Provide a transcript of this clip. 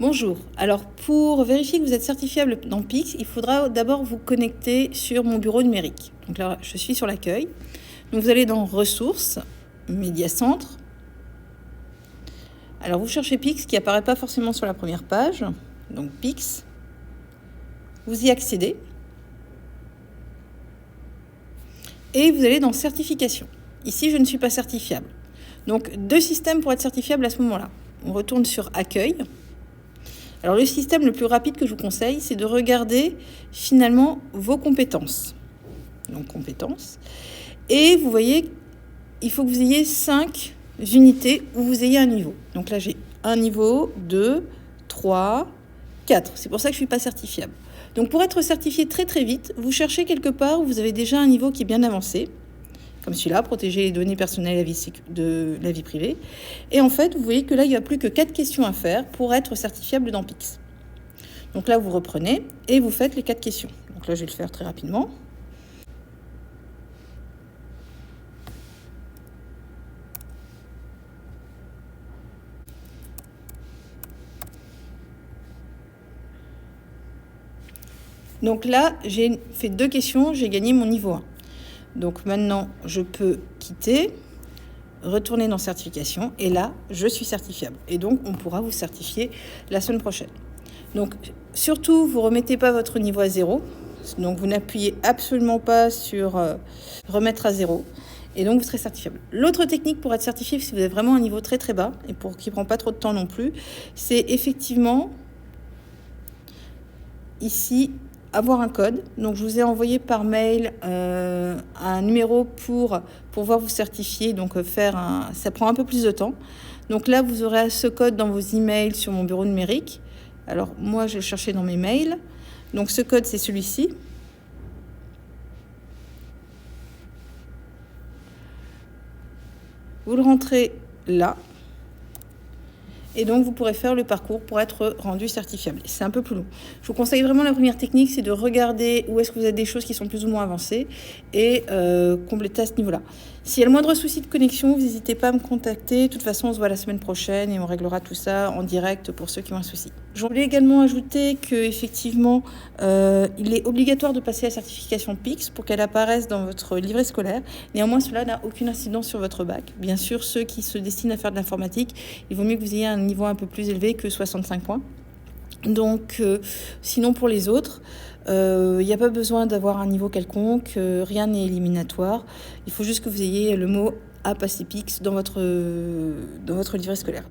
Bonjour, alors pour vérifier que vous êtes certifiable dans Pix, il faudra d'abord vous connecter sur mon bureau numérique. Donc là, je suis sur l'accueil. Donc vous allez dans Ressources, Média Centre. Alors vous cherchez Pix qui apparaît pas forcément sur la première page. Donc Pix. Vous y accédez. Et vous allez dans Certification. Ici, je ne suis pas certifiable. Donc deux systèmes pour être certifiable à ce moment-là. On retourne sur Accueil. Alors le système le plus rapide que je vous conseille, c'est de regarder finalement vos compétences. Donc compétences. Et vous voyez, il faut que vous ayez 5 unités où vous ayez un niveau. Donc là, j'ai un niveau, 2, 3, 4. C'est pour ça que je ne suis pas certifiable. Donc pour être certifié très très vite, vous cherchez quelque part où vous avez déjà un niveau qui est bien avancé. Comme celui-là, protéger les données personnelles de la vie privée. Et en fait, vous voyez que là, il n'y a plus que 4 questions à faire pour être certifiable dans Pix. Donc là, vous reprenez et vous faites les 4 questions. Donc là, je vais le faire très rapidement. Donc là, j'ai fait 2 questions, j'ai gagné mon niveau 1. Donc maintenant, je peux quitter, retourner dans certification et là, je suis certifiable. Et donc, on pourra vous certifier la semaine prochaine. Donc, surtout, vous ne remettez pas votre niveau à 0. Donc, vous n'appuyez absolument pas sur remettre à 0. Et donc, vous serez certifiable. L'autre technique pour être certifié, si vous avez vraiment un niveau très très bas, et pour qui ne prend pas trop de temps non plus, c'est effectivement ici avoir un code. Donc, je vous ai envoyé par mail un numéro pour pouvoir vous certifier. Donc, ça prend un peu plus de temps. Donc là, vous aurez ce code dans vos emails sur mon bureau numérique. Alors, moi, je vais le chercher dans mes mails. Donc, ce code, c'est celui-ci. Vous le rentrez là. Et donc, vous pourrez faire le parcours pour être rendu certifiable. C'est un peu plus long. Je vous conseille vraiment la première technique, c'est de regarder où est-ce que vous avez des choses qui sont plus ou moins avancées et compléter à ce niveau-là. S'il y a le moindre souci de connexion, vous n'hésitez pas à me contacter. De toute façon, on se voit la semaine prochaine et on réglera tout ça en direct pour ceux qui ont un souci. Je voulais également ajouter qu'effectivement, il est obligatoire de passer la certification Pix pour qu'elle apparaisse dans votre livret scolaire. Néanmoins, cela n'a aucune incidence sur votre bac. Bien sûr, ceux qui se destinent à faire de l'informatique, il vaut mieux que vous ayez un niveau un peu plus élevé que 65 points. Donc, sinon pour les autres, il n'y a pas besoin d'avoir un niveau quelconque, rien n'est éliminatoire. Il faut juste que vous ayez le mot à passer Pix dans votre livret scolaire.